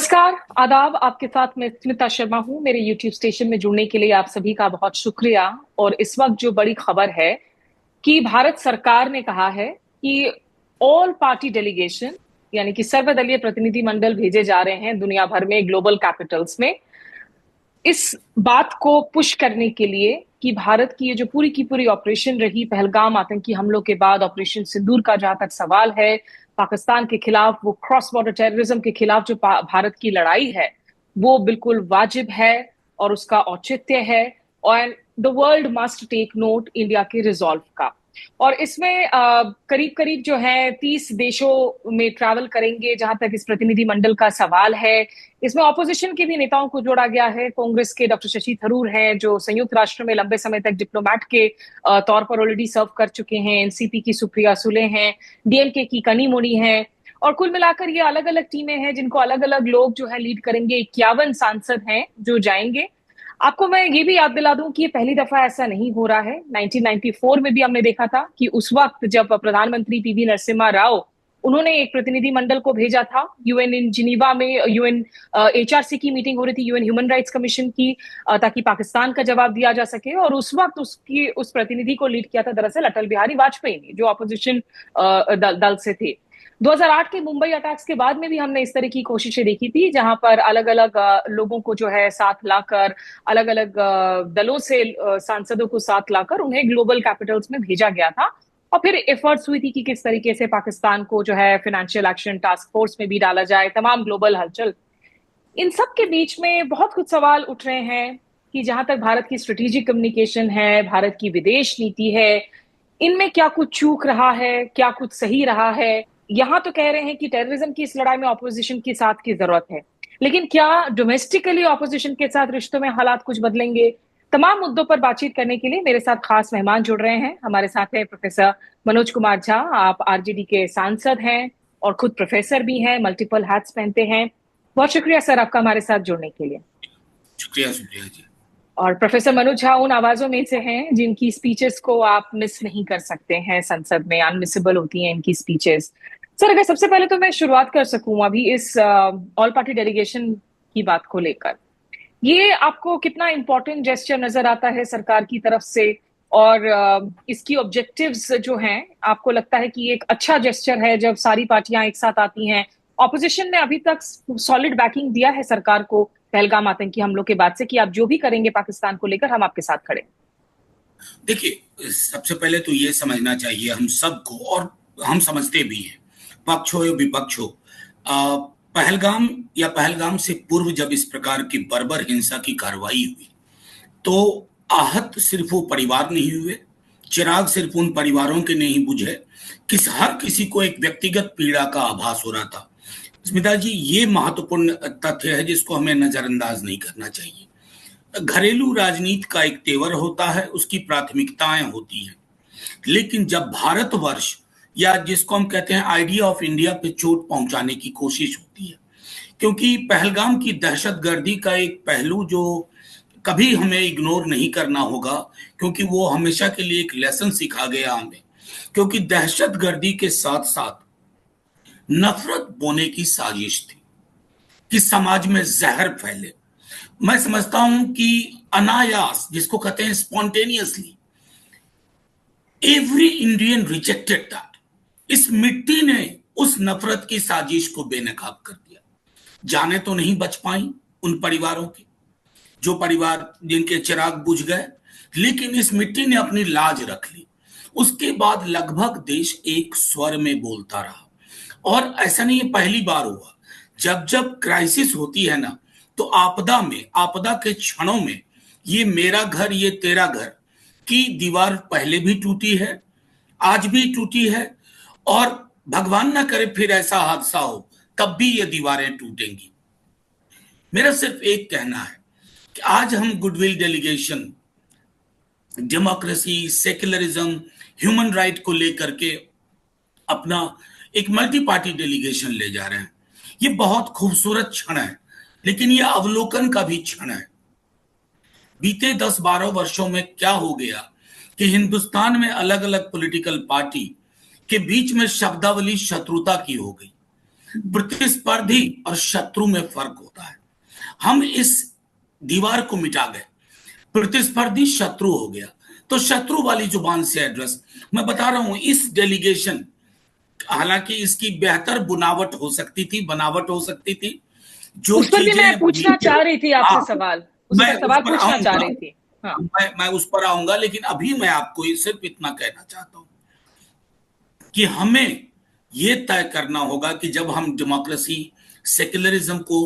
नमस्कार, आदाब। आपके साथ मैं स्मिता शर्मा हूँ। मेरे YouTube स्टेशन में जुड़ने के लिए आप सभी का बहुत शुक्रिया। और इस वक्त जो बड़ी खबर है कि भारत सरकार ने कहा है कि ऑल पार्टी डेलीगेशन यानी कि सर्वदलीय प्रतिनिधि मंडल भेजे जा रहे हैं दुनिया भर में ग्लोबल कैपिटल्स में, इस बात को पुश करने के लिए कि भारत की ये जो पूरी की पूरी ऑपरेशन रही पहलगाम आतंकी हमलों के बाद, ऑपरेशन सिंदूर का जहां तक सवाल है, पाकिस्तान के खिलाफ वो क्रॉस बॉर्डर टेररिज्म के खिलाफ जो भारत की लड़ाई है वो बिल्कुल वाजिब है और उसका औचित्य है। और the world must take note India के रिजॉल्व का। और इसमें करीब करीब जो है 30 देशों में ट्रैवल करेंगे जहां तक इस प्रतिनिधि मंडल का सवाल है। इसमें ऑपोजिशन के भी नेताओं को जोड़ा गया है। कांग्रेस के डॉक्टर शशि थरूर हैं जो संयुक्त राष्ट्र में लंबे समय तक डिप्लोमेट के तौर पर ऑलरेडी सर्व कर चुके हैं। एनसीपी की सुप्रिया सुले हैं, डीएमके की कनीमोड़ी हैं। और कुल मिलाकर ये अलग अलग टीमें हैं जिनको अलग अलग लोग जो है लीड करेंगे। 51 सांसद हैं जो जाएंगे। आपको मैं ये भी याद दिला दूं कि ये पहली दफा ऐसा नहीं हो रहा है। 1994 में भी हमने देखा था कि उस वक्त जब प्रधानमंत्री पीवी नरसिम्हा राव उन्होंने एक प्रतिनिधि मंडल को भेजा था यूएन इन जिनीवा में। यूएन एचआरसी की मीटिंग हो रही थी, यूएन ह्यूमन राइट्स कमीशन की, ताकि पाकिस्तान का जवाब दिया जा सके। और उस वक्त उस प्रतिनिधि को लीड किया था दरअसल अटल बिहारी वाजपेयी ने, जो ऑपोजिशन दल से थे। 2008 के मुंबई अटैक्स के बाद में भी हमने इस तरह की कोशिशें देखी थी जहां पर अलग अलग लोगों को जो है साथ लाकर, अलग अलग दलों से सांसदों को साथ लाकर उन्हें ग्लोबल कैपिटल्स में भेजा गया था। और फिर एफर्ट्स हुई थी कि किस तरीके से पाकिस्तान को जो है फाइनेंशियल एक्शन टास्क फोर्स में भी डाला जाए, तमाम ग्लोबल हलचल। इन सब के बीच में बहुत कुछ सवाल उठ रहे हैं कि जहां तक भारत की स्ट्रेटेजिक कम्युनिकेशन है, भारत की विदेश नीति है, इनमें क्या कुछ चूक रहा है, क्या कुछ सही रहा है। यहां तो कह रहे हैं कि टेररिज्म की इस लड़ाई में ऑपोजिशन की साथ की जरूरत है, लेकिन क्या डोमेस्टिकली ऑपोजिशन के साथ रिश्तों में हालात कुछ बदलेंगे? तमाम मुद्दों पर बातचीत करने के लिए मेरे साथ खास मेहमान जुड़ रहे हैं। हमारे साथ है प्रोफेसर मनोज कुमार झा। आप आरजेडी के सांसद हैं और खुद प्रोफेसर भी हैं, मल्टीपल हैट्स पहनते हैं। बहुत शुक्रिया सर आपका हमारे साथ जुड़ने के लिए। शुक्रिया जी। और प्रोफेसर मनोज झा उन आवाजों में से हैं जिनकी स्पीचेस को आप मिस नहीं कर सकते हैं। संसद में अनमिसेबल होती हैं इनकी स्पीचेस। सर, अगर सबसे पहले तो मैं शुरुआत कर सकूं अभी इस ऑल पार्टी डेलीगेशन की बात को लेकर, ये आपको कितना इंपॉर्टेंट जेस्चर नजर आता है सरकार की तरफ से? और इसकी ऑब्जेक्टिव्स जो हैं, आपको लगता है कि एक अच्छा जेस्चर है जब सारी पार्टियां एक साथ आती हैं? ऑपोजिशन ने अभी तक सॉलिड बैकिंग दिया है सरकार को पहलगाम आतंकी हमलों के बाद से कि आप जो भी करेंगे पाकिस्तान को लेकर हम आपके साथ खड़े। देखिए, सबसे पहले तो ये समझना चाहिए हम सबको, और हम समझते भी हैं, पक्ष हो या विपक्ष हो, पहलगाम या पहलगाम से पूर्व जब इस प्रकार की बर्बर हिंसा की कार्रवाई हुई तो आहत सिर्फ वो परिवार नहीं हुए, चिराग सिर्फ उन परिवारों के नहीं बुझे, हर किसी को एक व्यक्तिगत पीड़ा का आभास हो रहा था। स्मिता जी, ये महत्वपूर्ण तथ्य है जिसको हमें नजरअंदाज नहीं करना चाहिए। घरेलू राजनीति का एक तेवर होता है, उसकी प्राथमिकताएं होती हैं, लेकिन जब भारतवर्ष या जिसको हम कहते हैं आइडिया ऑफ इंडिया पे चोट पहुंचाने की कोशिश होती है, क्योंकि पहलगाम की दहशतगर्दी का एक पहलू जो कभी हमें इग्नोर नहीं करना होगा, क्योंकि वो हमेशा के लिए एक लेसन सिखा गया हमें, क्योंकि दहशतगर्दी के साथ साथ नफरत बोने की साजिश थी कि समाज में जहर फैले। मैं समझता हूं कि अनायास, जिसको कहते हैं spontaneously, every Indian rejected that. इस मिट्टी ने उस नफरत की साजिश को बेनकाब कर दिया। जाने तो नहीं बच पाई उन परिवारों की, जो परिवार जिनके चिराग बुझ गए, लेकिन इस मिट्टी ने अपनी लाज रख ली। उसके बाद लगभग देश एक स्वर में बोलता रहा। और ऐसा नहीं है पहली बार हुआ। जब जब क्राइसिस होती है ना, तो आपदा के क्षणों में ये मेरा घर ये तेरा घर की दीवार पहले भी टूटी है, आज भी टूटी है, और भगवान ना करे फिर ऐसा हादसा हो तब भी ये दीवारें टूटेंगी। मेरा सिर्फ एक कहना है कि आज हम goodwill delegation, democracy, secularism, human right को लेकर के अपना एक मल्टी पार्टी डेलीगेशन ले जा रहे हैं। ये बहुत खूबसूरत क्षण है, लेकिन ये अवलोकन का भी क्षण है। बीते 10-12 वर्षों में क्या हो गया कि हिंदुस्तान में अलग अलग पॉलिटिकल पार्टी के बीच में शब्दावली शत्रुता की हो गई। प्रतिस्पर्धी और शत्रु में फर्क होता है। हम इस दीवार को मिटा गए, प्रतिस्पर्धी शत्रु हो गया, तो शत्रु वाली जुबान से एड्रेस। मैं बता रहा हूं इस डेलीगेशन, हालांकि इसकी बेहतर बुनावट हो सकती थी, बनावट हो सकती थी, जो उस पर भी मैं चीजें पूछना चाह रही थी आपसे हाँ, सवाल, उस मैं पर उस सवाल पर पूछना चाह आऊंगा, रही थी। हाँ, मैं उस पर आऊंगा, लेकिन अभी मैं आपको सिर्फ इतना कहना चाहता हूं कि हमें यह तय करना होगा कि जब हम डेमोक्रेसी, सेक्युलरिज्म को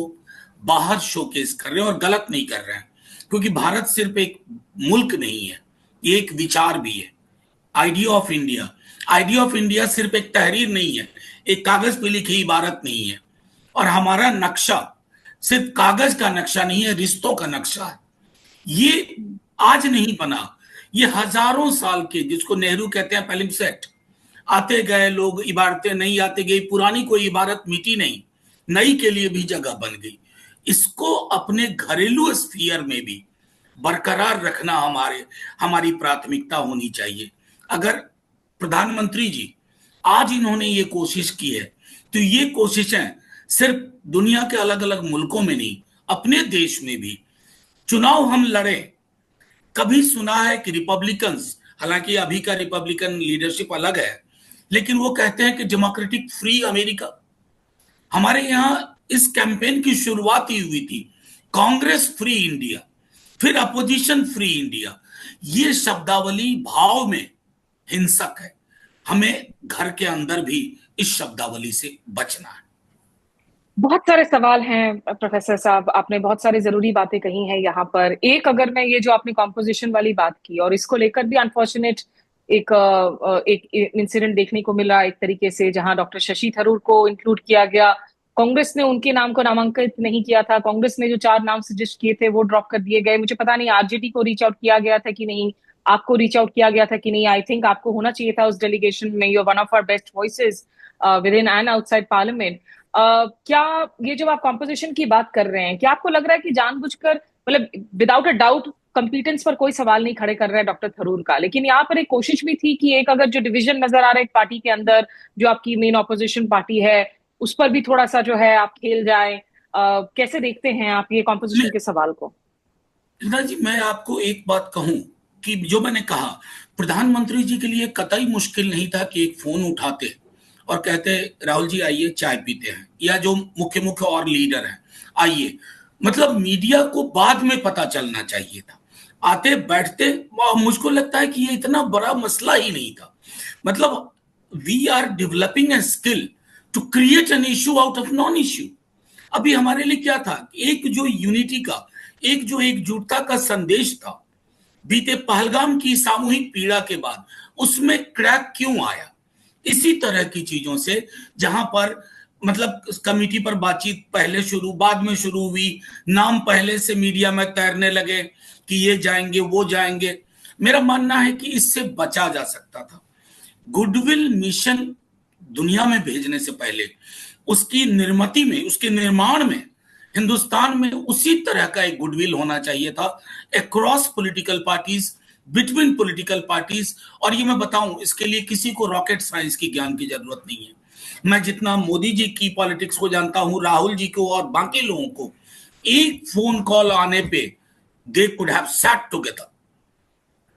बाहर शोकेस कर रहे हैं, और गलत नहीं कर रहे हैं, क्योंकि भारत सिर्फ एक मुल्क नहीं है, ये एक विचार भी है। Idea of India, idea of India सिर्फ एक तहरीर नहीं है, एक कागज पे लिखी इबारत नहीं है, और हमारा नक्शा सिर्फ कागज का नक्शा नहीं है, रिश्तों का नक्शा है। ये आज नहीं बना, ये हजारों साल के, जिसको नेहरू कहते हैं पैलिम्सेट, आते गए लोग, इबारतें नहीं आते गई, पुरानी कोई इबारत मिटी नहीं, नई के लिए भी जगह बन गई। इसको अपने घरेलू स्फीयर में भी बरकरार रखना हमारी प्राथमिकता होनी चाहिए। अगर प्रधानमंत्री जी आज इन्होंने ये कोशिश की है, तो ये कोशिशें सिर्फ दुनिया के अलग अलग मुल्कों में नहीं, अपने देश में भी चुनाव हम लड़े। कभी सुना है कि रिपब्लिकन्स, हालांकि अभी का रिपब्लिकन लीडरशिप अलग है, लेकिन वो कहते हैं कि डेमोक्रेटिक फ्री अमेरिका। हमारे यहां इस कैंपेन की शुरुआत ही हुई थी, कांग्रेस फ्री इंडिया, फिर अपोजिशन फ्री इंडिया। ये शब्दावली भाव में हिंसक है, हमें घर के अंदर भी इस शब्दावली से बचना है। बहुत सारे सवाल हैं प्रोफेसर साहब, आपने बहुत सारी जरूरी बातें कही हैं यहाँ पर। एक, अगर मैं ये जो आपने कॉम्पोजिशन वाली बात की, और इसको लेकर भी अनफॉर्चुनेट एक इंसिडेंट देखने को मिला एक तरीके से, जहां डॉक्टर शशि थरूर को इंक्लूड किया गया। कांग्रेस ने उनके नाम को नामांकित नहीं किया था, कांग्रेस ने जो 4 नाम सजेस्ट किए थे वो ड्रॉप कर दिए गए। मुझे पता नहीं आरजेडी को रीच आउट किया गया था कि नहीं, आपको रीच आउट किया गया था कि नहीं। आई थिंक आपको होना चाहिए था उस डेलीगेशन में। You are one of our best voices within and outside parliament. क्या ये जब आप कॉम्पोजिशन की बात कर रहे हैं, क्या आपको लग रहा है कि जानबूझकर, मतलब विदाउट अ डाउट कंपीटेंस पर कोई सवाल नहीं खड़े कर रहा है डॉक्टर थरूर का, लेकिन यहाँ पर एक कोशिश भी थी कि एक अगर जो डिवीजन नजर आ रहा है एक पार्टी के अंदर, जो आपकी मेन ऑपोजिशन पार्टी है, उस पर भी थोड़ा सा जो है आप खेल जाए। कैसे देखते हैं आप ये कॉम्पोजिशन के सवाल को? जी, मैं आपको एक बात कहूं कि जो मैंने कहा, प्रधानमंत्री जी के लिए कतई मुश्किल नहीं था कि एक फोन उठाते और कहते राहुल जी आइए चाय पीते हैं, या जो मुख्य मुख्य और लीडर हैं आइए। मतलब मीडिया को बाद में पता चलना चाहिए था, आते बैठते। मुझको लगता है कि ये इतना बड़ा मसला ही नहीं था। मतलब we are developing a skill to create an issue out of non issue. अभी हमारे लिए क्या था, एक जो यूनिटी का, एक जो एकजुटता का संदेश था, बीते पहलगाम की सामूहिक पीड़ा के बाद उसमें क्रैक क्यों आया? इसी तरह की चीजों से, जहां पर मतलब कमेटी पर बातचीत पहले शुरू, बाद में शुरू हुई, नाम पहले से मीडिया में तैरने लगे कि ये जाएंगे वो जाएंगे। मेरा मानना है कि इससे बचा जा सकता था। गुडविल मिशन दुनिया में भेजने से पहले उसकी निर्मिति में, उसके निर्माण में हिंदुस्तान में उसी तरह का एक गुडविल होना चाहिए था, across political parties, between political parties. और ये मैं बताऊं, इसके लिए किसी को रॉकेट साइंस की ज्ञान की जरूरत नहीं है। मैं जितना मोदी जी की पॉलिटिक्स को जानता हूं, राहुल जी को और बाकी लोगों को, एक फोन कॉल आने पे they could have sat together.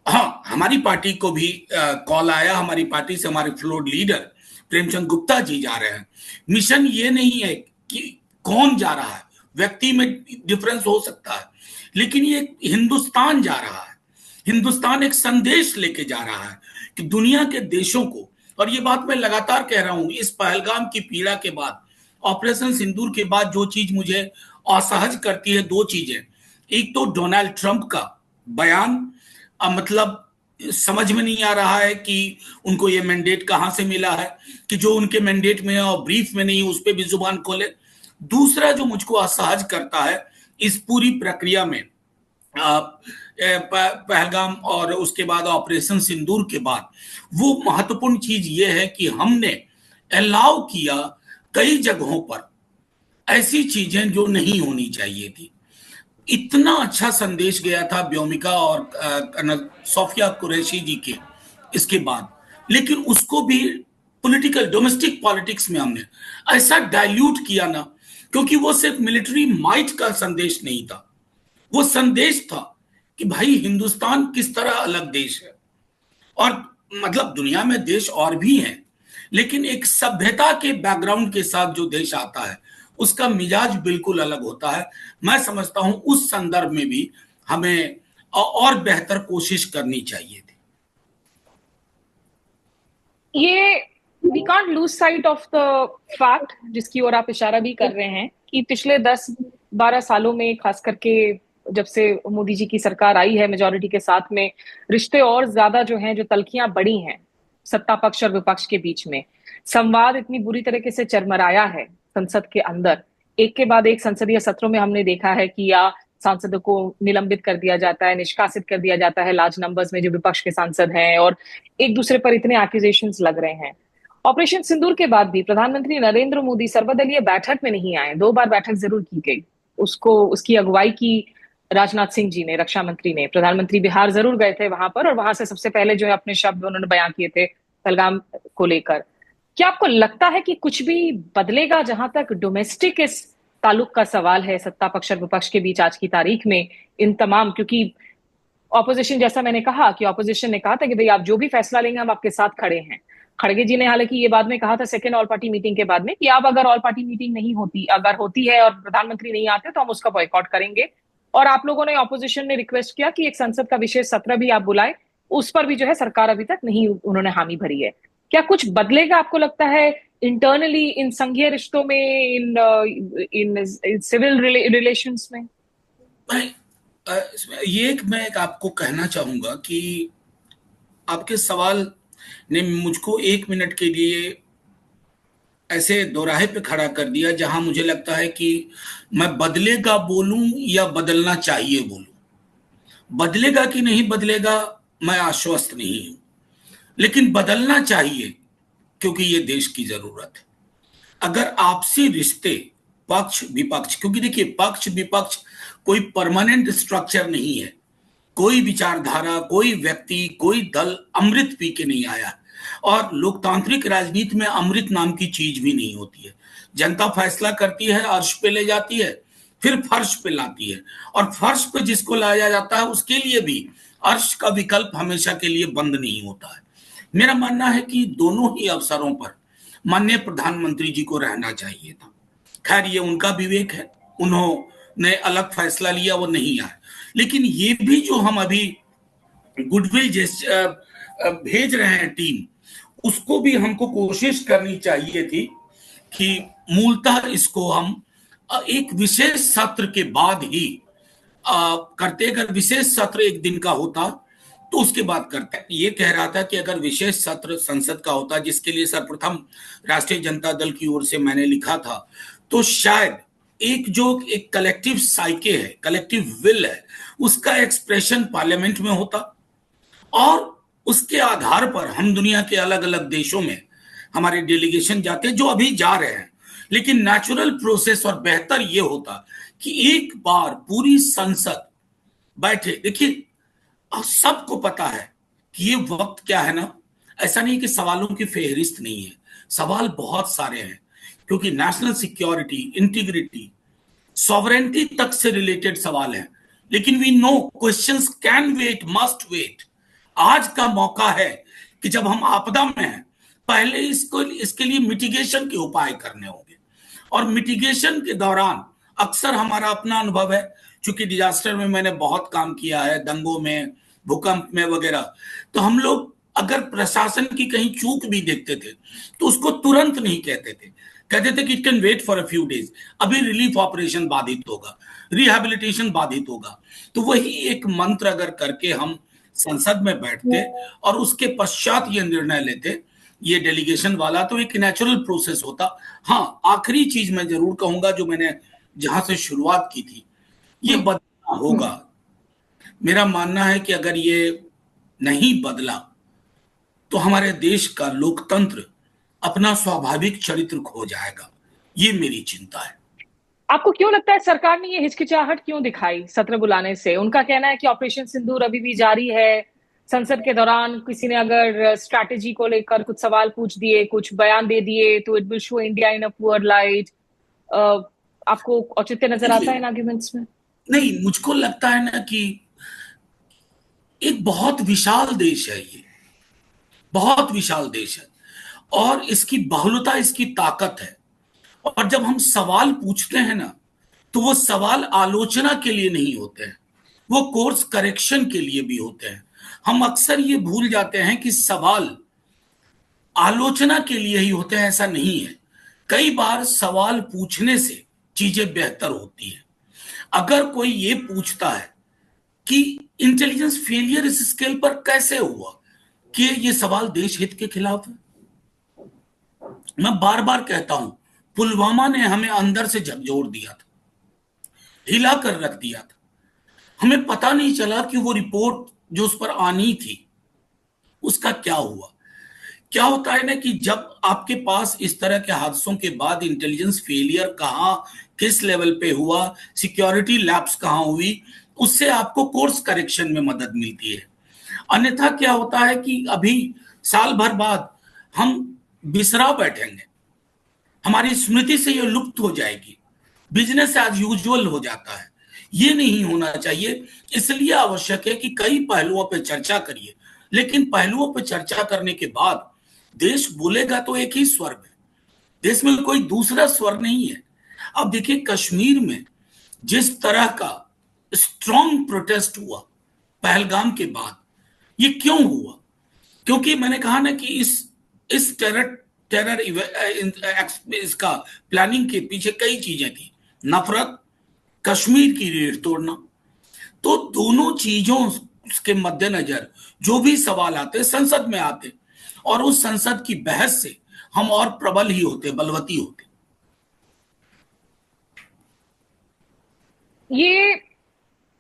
हाँ, हमारी पार्टी को भी कॉल आया, हमारी पार्टी से हमारे फ्लोर लीडर प्रेमचंद गुप्ता जी जा रहे हैं। मिशन ये नहीं है कि कौन जा रहा है, व्यक्ति में डिफरेंस हो सकता है, लेकिन ये हिंदुस्तान जा रहा है। हिंदुस्तान एक संदेश लेके जा रहा है कि दुनिया के देशों को, और ये बात मैं लगातार कह रहा हूं, इस पहलगाम की पीड़ा के बाद, ऑपरेशन सिंदूर के बाद जो चीज मुझे असहज करती है, 2 चीजें। एक तो डोनाल्ड ट्रंप का बयान, मतलब समझ में नहीं आ रहा है कि उनको ये मैंडेट कहां से मिला है, कि जो उनके मैंडेट में है और ब्रीफ में नहीं, उस पर भी जुबान खोले। दूसरा जो मुझको असहज करता है इस पूरी प्रक्रिया में, पहलगाम और उसके बाद ऑपरेशन सिंदूर के बाद, वो महत्वपूर्ण चीज ये है कि हमने अलाउ किया कई जगहों पर ऐसी चीजें जो नहीं होनी चाहिए थी। इतना अच्छा संदेश गया था व्योमिका और सोफिया कुरैशी जी के इसके बाद, लेकिन उसको भी पॉलिटिकल डोमेस्टिक पॉलिटिक्स में हमने ऐसा डाइल्यूट किया ना, क्योंकि वो सिर्फ मिलिट्री माइट का संदेश नहीं था, वो संदेश था कि भाई हिंदुस्तान किस तरह अलग देश है। और मतलब दुनिया में देश और भी हैं, लेकिन एक सभ्यता के बैकग्राउंड के साथ जो देश आता है उसका मिजाज बिल्कुल अलग होता है। मैं समझता हूं उस संदर्भ में भी हमें और बेहतर कोशिश करनी चाहिए थी। ये we can't lose sight of the fact, जिसकी ओर आप इशारा भी कर रहे हैं, कि पिछले 10-12 सालों में, खास करके जब से मोदी जी की सरकार आई है मेजोरिटी के साथ में, रिश्ते और ज्यादा जो हैं, जो तल्खियां बढ़ी हैं सत्ता पक्ष और विपक्ष के बीच में। संवाद इतनी बुरी तरीके से चरमराया है संसद के अंदर। एक के बाद एक संसदीय सत्रों में हमने देखा है कि या सांसदों को निलंबित कर दिया जाता है, निष्कासित कर दिया जाता है लार्ज नंबर्स में जो विपक्ष के सांसद हैं, और एक दूसरे पर इतने एक्यूजेशंस लग रहे हैं। ऑपरेशन सिंदूर के बाद भी प्रधानमंत्री नरेंद्र मोदी सर्वदलीय बैठक में नहीं आए। 2 बार बैठक जरूर की गई, उसकी अगुवाई की राजनाथ सिंह जी ने, रक्षा मंत्री ने। प्रधानमंत्री बिहार जरूर गए थे वहां पर, और वहां से सबसे पहले जो है अपने शब्द उन्होंने बयान किए थे पहलगाम को लेकर। क्या आपको लगता है कि कुछ भी बदलेगा जहां तक डोमेस्टिक इस ताल्लुक का सवाल है, सत्ता पक्ष और विपक्ष के बीच आज की तारीख में? इन तमाम, क्योंकि ऑपोजिशन, जैसा मैंने कहा कि ऑपोजिशन ने कहा था कि भाई आप जो भी फैसला लेंगे हम आपके साथ खड़े हैं। खड़गे जी ने हालांकि ये बाद में कहा था सेकेंड ऑल पार्टी मीटिंग के बाद में कि अब अगर ऑल पार्टी मीटिंग नहीं होती, अगर होती है और प्रधानमंत्री नहीं आते तो हम उसका बॉयकॉट करेंगे। और आप लोगों ने, ऑपोजिशन ने रिक्वेस्ट किया कि एक संसद का विशेष सत्र भी आप बुलाए, उस पर भी जो है सरकार अभी तक नहीं उन्होंने हामी भरी है। क्या कुछ बदलेगा आपको लगता है इंटरनली इन संघीय रिश्तों में, इन सिविल रिलेशंस में? मैं एक आपको कहना चाहूंगा कि आपके सवाल ने मुझको 1 मिनट के लिए ऐसे दोराहे पे खड़ा कर दिया जहां मुझे लगता है कि मैं बदलेगा बोलूं या बदलना चाहिए बोलूं। बदलेगा कि नहीं बदलेगा मैं आश्वस्त नहीं हूं, लेकिन बदलना चाहिए क्योंकि ये देश की जरूरत है। अगर आपसी रिश्ते पक्ष विपक्ष, क्योंकि देखिए पक्ष विपक्ष कोई परमानेंट स्ट्रक्चर नहीं है, कोई विचारधारा, कोई व्यक्ति, कोई दल अमृत पी के नहीं आया। और लोकतांत्रिक राजनीति में अमृत नाम की चीज भी नहीं होती है। जनता फैसला करती है, अर्श पे ले जाती है, फिर फर्श पे लाती है, और फर्श पे जिसको लाया जाता है उसके लिए भी अर्श का विकल्प हमेशा के लिए बंद नहीं होता है। मेरा मानना है कि दोनों ही अवसरों पर माननीय प्रधानमंत्री जी को रहना चाहिए था। खैर ये उनका विवेक है, उन्होंने अलग फैसला लिया, वो नहीं आए। लेकिन ये भी जो हम अभी गुडविल भेज रहे हैं टीम, उसको भी हमको कोशिश करनी चाहिए थी कि मूलतः इसको हम एक विशेष सत्र के बाद ही करते। अगर विशेष सत्र एक दिन का होता तो उसके बाद करते। ये कह रहा था कि अगर विशेष सत्र संसद का होता, जिसके लिए सर्वप्रथम राष्ट्रीय जनता दल की ओर से मैंने लिखा था, तो शायद एक कलेक्टिव साइके है, कलेक्टिव विल है, उसका एक्सप्रेशन पार्लियामेंट में होता, और उसके आधार पर हम दुनिया के अलग अलग देशों में हमारे डेलीगेशन जाते हैं, जो अभी जा रहे हैं। लेकिन नेचुरल प्रोसेस और बेहतर ये होता कि एक बार पूरी संसद बैठे। देखिए सबको पता है कि ये वक्त क्या है ना, ऐसा नहीं कि सवालों की फेहरिस्त नहीं है, सवाल बहुत सारे हैं, क्योंकि नेशनल सिक्योरिटी, इंटीग्रिटी, सॉवरेंटी तक से रिलेटेड सवाल हैं। लेकिन we know questions can wait, must wait. आज का मौका है कि जब हम आपदा में हैं, पहले इसके लिए मिटिगेशन के उपाय करने होंगे। और मिटिगेशन के दौरान अक्सर हमारा अपना अनुभव है, चूंकि डिजास्टर में मैंने बहुत काम किया है, दंगों में, भूकंप में वगैरह, तो हम लोग अगर प्रशासन की कहीं चूक भी देखते थे तो उसको तुरंत नहीं कहते थे, कहते थे कि it can wait for a few days, अभी रिलीफ ऑपरेशन बाधित होगा, रिहैबिलिटेशन बाधित होगा। तो वही एक मंत्र अगर करके हम संसद में बैठते और उसके पश्चात ये निर्णय लेते, ये डेलीगेशन वाला, तो एक नेचुरल प्रोसेस होता। हाँ, आखिरी चीज मैं जरूर कहूंगा, जो मैंने जहां से शुरुआत की थी, ये बदलना होगा। मेरा मानना है कि अगर ये नहीं बदला तो हमारे देश का लोकतंत्र अपना स्वाभाविक चरित्र खो जाएगा। ये मेरी चिंता है। आपको क्यों लगता है सरकार ने ये हिचकिचाहट क्यों दिखाई सत्र बुलाने से? उनका कहना है कि ऑपरेशन सिंदूर अभी भी जारी है, संसद के दौरान किसी ने अगर स्ट्रैटेजी को लेकर कुछ सवाल पूछ दिए, कुछ बयान दे दिए, तो it will show India in a poor light. आपको औचित्य नजर आता है इन आर्ग्यूमेंट्स में? नहीं, मुझको लगता है ना कि एक बहुत विशाल देश है ये, बहुत विशाल देश है, और इसकी बहुलता इसकी ताकत है। और जब हम सवाल पूछते हैं ना, तो वो सवाल आलोचना के लिए नहीं होते हैं, वो कोर्स करेक्शन के लिए भी होते हैं। हम अक्सर ये भूल जाते हैं कि सवाल आलोचना के लिए ही होते हैं, ऐसा नहीं है। कई बार सवाल पूछने से चीजें बेहतर होती हैं। अगर कोई ये पूछता है कि इंटेलिजेंस फेलियर इस स्केल पर कैसे हुआ, कि ये सवाल देश हित के खिलाफ है। मैं बार बार कहता हूं, पुलवामा ने हमें अंदर से झकझोर दिया था, हिला कर रख दिया था। हमें पता नहीं चला कि वो रिपोर्ट जो उस पर आनी थी उसका क्या हुआ। क्या होता है ना कि जब आपके पास इस तरह के हादसों के बाद इंटेलिजेंस फेलियर कहां, किस लेवल पे हुआ, सिक्योरिटी लैप्स कहां हुई, उससे आपको कोर्स करेक्शन में मदद मिलती है। अन्यथा क्या होता है कि अभी साल भर बाद हम बिसरा बैठेंगे, हमारी स्मृति से ये लुप्त हो जाएगी, बिजनेस एज यूजुअल हो जाता है। ये नहीं होना चाहिए। इसलिए आवश्यक है कि कई पहलुओं पर चर्चा करिए, लेकिन पहलुओं पर चर्चा करने के बाद देश बोलेगा तो एक ही स्वर में, देश में कोई दूसरा स्वर नहीं है। अब देखिए, कश्मीर में जिस तरह का स्ट्रॉन्ग प्रोटेस्ट हुआ पहलगाम के बाद, ये क्यों हुआ? क्योंकि मैंने कहा ना कि इस टेरर टेरर इसका प्लानिंग के पीछे कई चीजें थी। नफरत, कश्मीर की रीढ़ तोड़ना। तो दोनों चीजों के मद्देनजर जो भी सवाल आते संसद में आते, और उस संसद की बहस से हम और प्रबल ही होते, बलवती होते। ये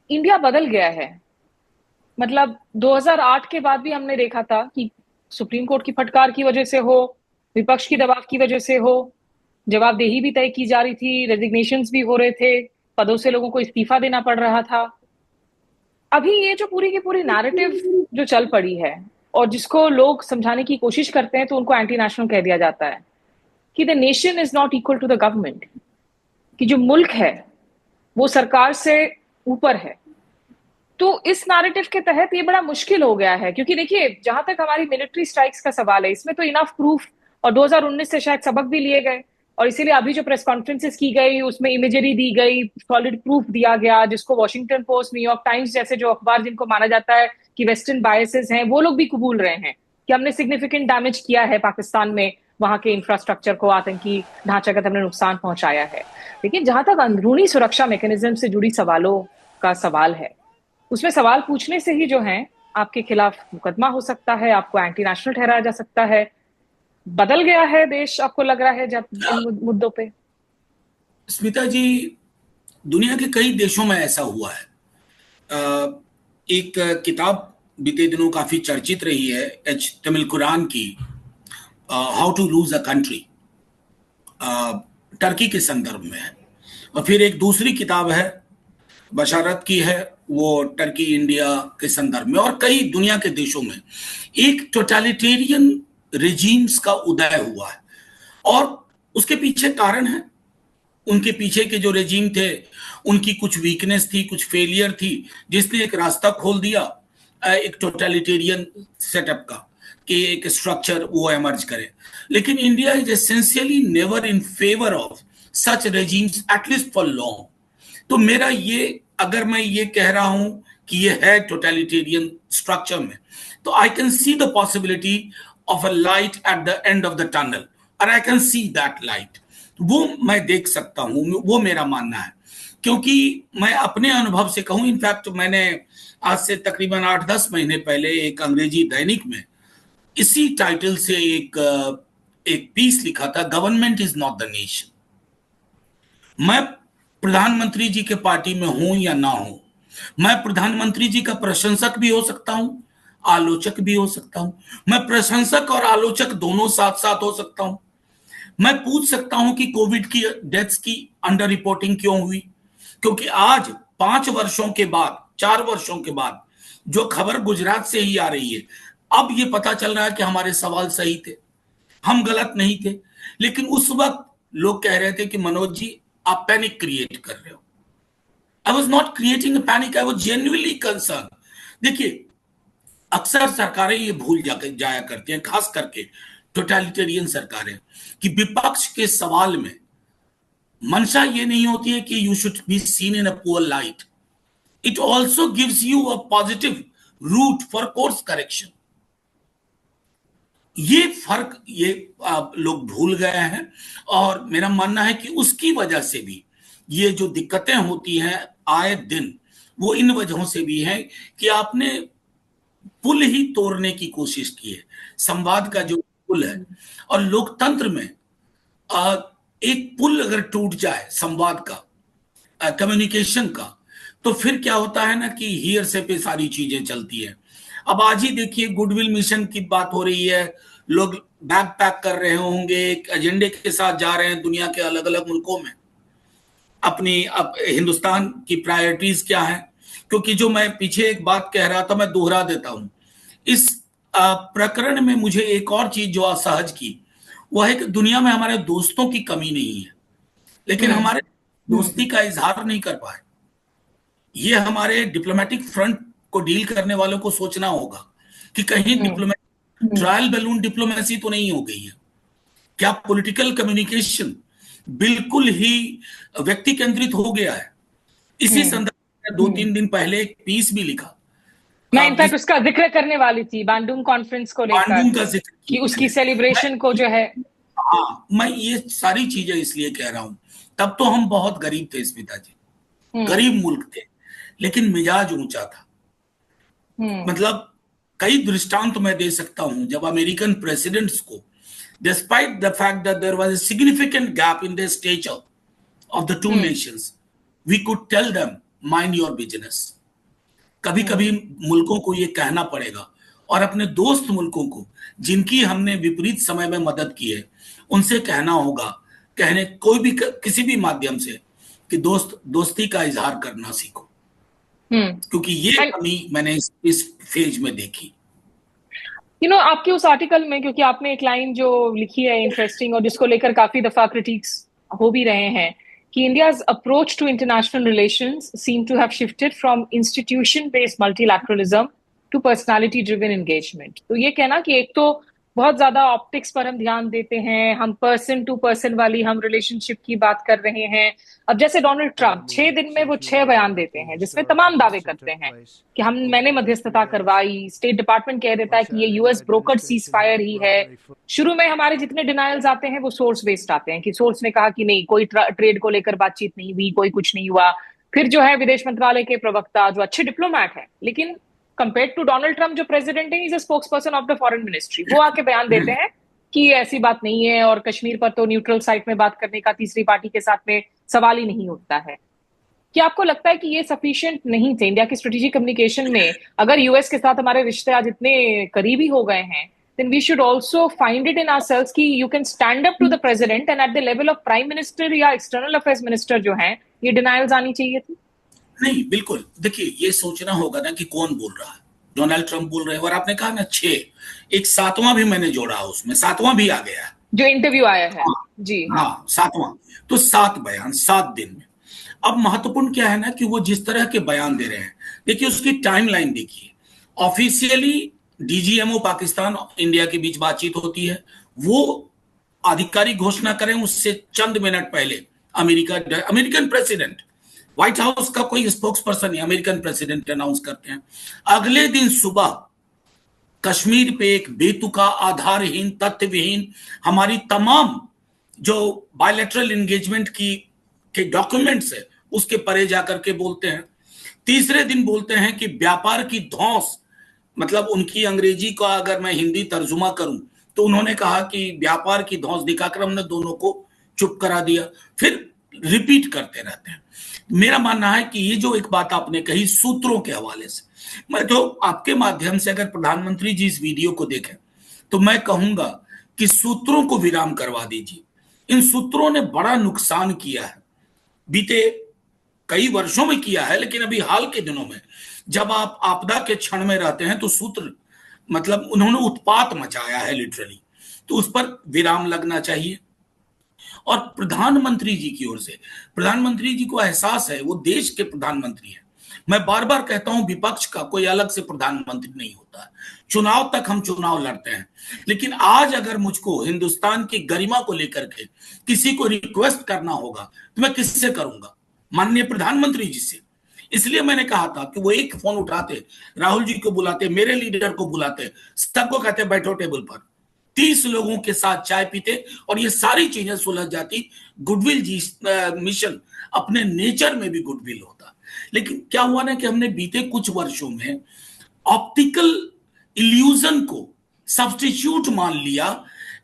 इंडिया बदल गया है। मतलब 2008 के बाद भी हमने देखा था कि सुप्रीम कोर्ट की फटकार की वजह से हो, विपक्ष की दबाव की वजह से हो, जवाबदेही भी तय की जा रही थी, रेजिग्नेशंस भी हो रहे थे, पदों से लोगों को इस्तीफा देना पड़ रहा था। अभी ये जो पूरी की पूरी नैरेटिव जो चल पड़ी है, और जिसको लोग समझाने की कोशिश करते हैं तो उनको एंटी नेशनल कह दिया जाता है, कि the nation is not equal to the government, कि जो मुल्क है वो सरकार से ऊपर है। तो इस नैरेटिव के तहत ये बड़ा मुश्किल हो गया है, क्योंकि देखिए, जहां तक हमारी मिलिट्री स्ट्राइक्स का सवाल है, इसमें तो इनफ प्रूफ, और 2019 से शायद सबक भी लिए गए, और इसीलिए अभी जो प्रेस कॉन्फ्रेंसेस की गई उसमें इमेजरी दी गई, सॉलिड प्रूफ दिया गया, जिसको वॉशिंगटन पोस्ट, न्यूयॉर्क टाइम्स जैसे जो अखबार जिनको माना जाता है कि वेस्टर्न बायसेस हैं, वो लोग भी कबूल रहे हैं कि हमने सिग्निफिकेंट डैमेज किया है पाकिस्तान में, वहां के इंफ्रास्ट्रक्चर को, आतंकी ढांचागत हमने नुकसान पहुंचाया है। लेकिन जहां तक अंदरूनी सुरक्षा मैकेनिज्म से जुड़ी सवालों का सवाल है, उसमें सवाल पूछने से ही जो है आपके खिलाफ मुकदमा हो सकता है, आपको एंटी नेशनल ठहराया जा सकता है। बदल गया है देश, आपको लग रहा है जब इन मुद्दों पे? स्मिता जी, दुनिया के कई देशों में ऐसा हुआ है। एक किताब बीते दिनों काफी चर्चित रही है, एच तमिल कुरान की, how to lose a country, Turkey के संदर्भ में है। और फिर एक दूसरी किताब है, बशारत की है, वो टर्की इंडिया के संदर्भ में, और कई दुनिया के देशों में एक टोटलिटेरियन रेजिम्स का उदय हुआ है। और उसके पीछे कारण है, उनके पीछे के जो रेजिम थे उनकी कुछ वीकनेस थी, कुछ फेलियर थी, जिसने एक रास्ता खोल दिया एक टोटलिटेरियन सेटअप का, कि एक स्ट्रक्चर वो एमर्ज करे। लेकिन India is essentially never in favour of such regimes, at least for long. तो मेरा ये, अगर मैं ये कह रहा हूं कि ये है टोटलिटेरियन स्ट्रक्चर में, तो I can see the possibility of a light at the end of the tunnel, और I can see that light. वो मैं देख सकता हूं, वो मेरा मानना है। क्योंकि मैं अपने अनुभव से कहूं, इनफैक्ट मैंने आज से तकरीबन 8-10 महीने पहले एक अंग्रेजी दैनिक में इसी टाइटल से एक पीस लिखा था, government is not the nation. मैं प्रधानमंत्री जी के पार्टी में हूं या ना हूं, मैं प्रधानमंत्री जी का प्रशंसक भी हो सकता हूं, आलोचक भी हो सकता हूं। मैं प्रशंसक और आलोचक दोनों साथ साथ हो सकता हूं। मैं पूछ सकता हूं कि कोविड की डेथ्स की अंडर रिपोर्टिंग क्यों हुई, क्योंकि आज 5 वर्षों के बाद, 4 वर्षों के बाद जो खबर गुजरात से ही आ रही है, अब ये पता चल रहा है कि हमारे सवाल सही थे, हम गलत नहीं थे। लेकिन उस वक्त लोग कह रहे थे कि मनोज जी आप पैनिक क्रिएट कर रहे हो। I was not creating panic, I was genuinely concern. देखिए, अक्सर सरकारें ये भूल जाया करती हैं, खास करके टोटलिटेरियन सरकारें, कि विपक्ष के सवाल में मंशा ये नहीं होती है कि you should be seen in a poor light, it also gives you a positive route for course correction. ये फर्क ये लोग भूल गए हैं, और मेरा मानना है कि उसकी वजह से भी ये जो दिक्कतें होती हैं आए दिन, वो इन वजहों से भी है कि आपने पुल ही तोड़ने की कोशिश की है, संवाद का जो पुल है। और लोकतंत्र में एक पुल अगर टूट जाए संवाद का, कम्युनिकेशन का, तो फिर क्या होता है ना कि हियर से पे सारी चीजें चलती है। अब आज ही देखिए गुडविल मिशन की बात हो रही है, लोग बैग पैक कर रहे होंगे, एक एजेंडे के साथ जा रहे हैं दुनिया के अलग अलग मुल्कों में। अपनी अब हिंदुस्तान की प्रायोरिटीज क्या है? क्योंकि जो मैं पीछे एक बात कह रहा था मैं दोहरा देता हूं, इस प्रकरण में मुझे एक और चीज जो असहज की, वह है कि दुनिया में हमारे दोस्तों की कमी नहीं है, लेकिन हमारे दोस्ती का इजहार नहीं कर पाए। ये हमारे डिप्लोमेटिक फ्रंट को डील करने वालों को सोचना होगा कि कहीं डिप्लोमेटिक ट्रायल बैलून डिप्लोमेसी तो नहीं हो गई है क्या? पॉलिटिकल कम्युनिकेशन बिल्कुल ही व्यक्ति केंद्रित हो गया है। इसी संदर्भ में 2-3 दिन पहले एक पीस भी लिखा, मैं इनफैक्ट उसका जिक्र करने वाली थी, बांडुंग कॉन्फ्रेंस को लेकर, बांडुंग का जिक्र कि उसकी सेलिब्रेशन को जो है। हाँ, मैं ये सारी चीजें इसलिए कह रहा हूं, तब तो हम बहुत गरीब थे स्मिता जी, गरीब मुल्क थे, लेकिन मिजाज ऊंचा था। मतलब कई दृष्टांत मैं दे सकता हूं, जब अमेरिकन प्रेसिडेंट्स को, despite the fact that there was a significant gap in the stature of the two nations, we could tell them mind your business। कभी कभी मुल्कों को ये कहना पड़ेगा, और अपने दोस्त मुल्कों को जिनकी हमने विपरीत समय में मदद की है उनसे कहना होगा, कहने कोई भी किसी भी माध्यम से, कि दोस्ती का इजहार करना सीखो। क्योंकि ये कमी मैंने इस फेज में देखी। आपके उस आर्टिकल में, क्योंकि आपने एक लाइन जो लिखी है इंटरेस्टिंग, और जिसको लेकर काफी दफा क्रिटिक्स हो भी रहे हैं, कि India's approach to international relations seem to have shifted from institution based multilateralism to personality driven engagement. तो ये कहना कि एक तो बहुत ज्यादा ऑप्टिक्स पर हम ध्यान देते हैं, हम पर्सन टू पर्सन वाली हम रिलेशनशिप की बात कर रहे हैं। अब जैसे डोनाल्ड ट्रंप 6 दिन में वो 6 बयान देते हैं जिसमें तमाम दावे करते हैं कि मैंने मध्यस्थता करवाई, स्टेट डिपार्टमेंट कह देता है कि ये यूएस ब्रोकर्ड सीज फायर ही है। शुरू में हमारे जितने डिनायल्स आते हैं वो सोर्स बेस्ड आते हैं, कि सोर्स ने कहा कि नहीं, कोई ट्रेड को लेकर बातचीत नहीं हुई, कोई कुछ नहीं हुआ। फिर जो है विदेश मंत्रालय के प्रवक्ता, जो अच्छे डिप्लोमैट है, लेकिन कंपेयर टू डोनाल्ड ट्रंप जो प्रेसिडेंट है, is a spokesperson of the foreign ministry, वो आके बयान देते हैं कि ऐसी बात नहीं है, और कश्मीर पर तो न्यूट्रल साइट में बात करने का तीसरी पार्टी के साथ में सवाल ही नहीं उठता है। क्या आपको लगता है कि ये सफिशिएंट नहीं थे इंडिया की स्ट्रेटेजिक कम्युनिकेशन में? अगर यूएस के साथ हमारे रिश्ते आज इतने करीबी हो गए हैं, then we should also find it in ourselves कि you can stand up to the president, and at the level of prime minister या external affairs minister जो हैं, ये denials आनी चाहिए थी। नहीं, बिल्कुल। देखिए, ये सोचना होगा ना कि कौन बोल रहा है। डोनाल्ड ट्रंप बोल रहे हैं, और आपने कहा ना 6, एक 7वां भी मैंने जोड़ा, उसमें 7वां भी आ गया जो इंटरव्यू आया है। जी हाँ, 7वां। तो 7 बयान 7 दिन में। अब महत्वपूर्ण क्या है ना कि वो जिस तरह के बयान दे रहे हैं, देखिए उसकी टाइमलाइन देखिए। ऑफिशियली डीजीएमओ पाकिस्तान इंडिया के बीच बातचीत होती है, वो आधिकारिक घोषणा करें उससे चंद मिनट पहले अमेरिकन प्रेसिडेंट, व्हाइट हाउस का कोई स्पोक्स पर्सन नहीं, अमेरिकन प्रेसिडेंट अनाउंस करते हैं। अगले दिन सुबह कश्मीर पे एक बेतुका, आधारहीन, तथ्यविहीन हमारी तमाम जो बायलैटरल एंगेजमेंट के डॉक्यूमेंट्स है उसके परे जाकर के बोलते हैं। तीसरे दिन बोलते हैं कि व्यापार की धौंस, मतलब उनकी अंग्रेजी का अगर मैं हिंदी तर्जुमा करूं तो उन्होंने कहा कि व्यापार की धौंस दिखाकर हमने दोनों को चुप करा दिया। फिर रिपीट करते रहते हैं। मेरा मानना है कि ये जो एक बात आपने कही सूत्रों के हवाले से, मैं तो आपके माध्यम से अगर प्रधानमंत्री जी इस वीडियो को देखें तो मैं कहूंगा कि सूत्रों को विराम करवा दीजिए। इन सूत्रों ने बड़ा नुकसान किया है, बीते कई वर्षों में किया है, लेकिन अभी हाल के दिनों में जब आप आपदा के क्षण में रहते हैं तो सूत्र मतलब उन्होंने उत्पात मचाया है लिटरली, तो उस पर विराम लगना चाहिए। और प्रधानमंत्री जी की ओर से, प्रधानमंत्री जी को एहसास है, वो देश के प्रधानमंत्री हैं। मैं बार बार कहता हूं विपक्ष का कोई अलग से प्रधानमंत्री नहीं होता है, चुनाव तक हम चुनाव लड़ते हैं, लेकिन आज अगर मुझको हिंदुस्तान की गरिमा को लेकर के किसी को रिक्वेस्ट करना होगा तो मैं किससे करूंगा? माननीय प्रधानमंत्री जी से। इसलिए मैंने कहा था कि वो एक फोन उठाते, राहुल जी को बुलाते, मेरे लीडर को बुलाते, सबको कहते बैठो टेबल पर, 30 लोगों के साथ चाय पीते और ये सारी चीजें सुलझ जाती। गुडविल जी मिशन अपने नेचर में भी गुडविल होता। लेकिन क्या हुआ ना कि हमने बीते कुछ वर्षों में ऑप्टिकल इल्यूजन को सब्स्टिट्यूट मान लिया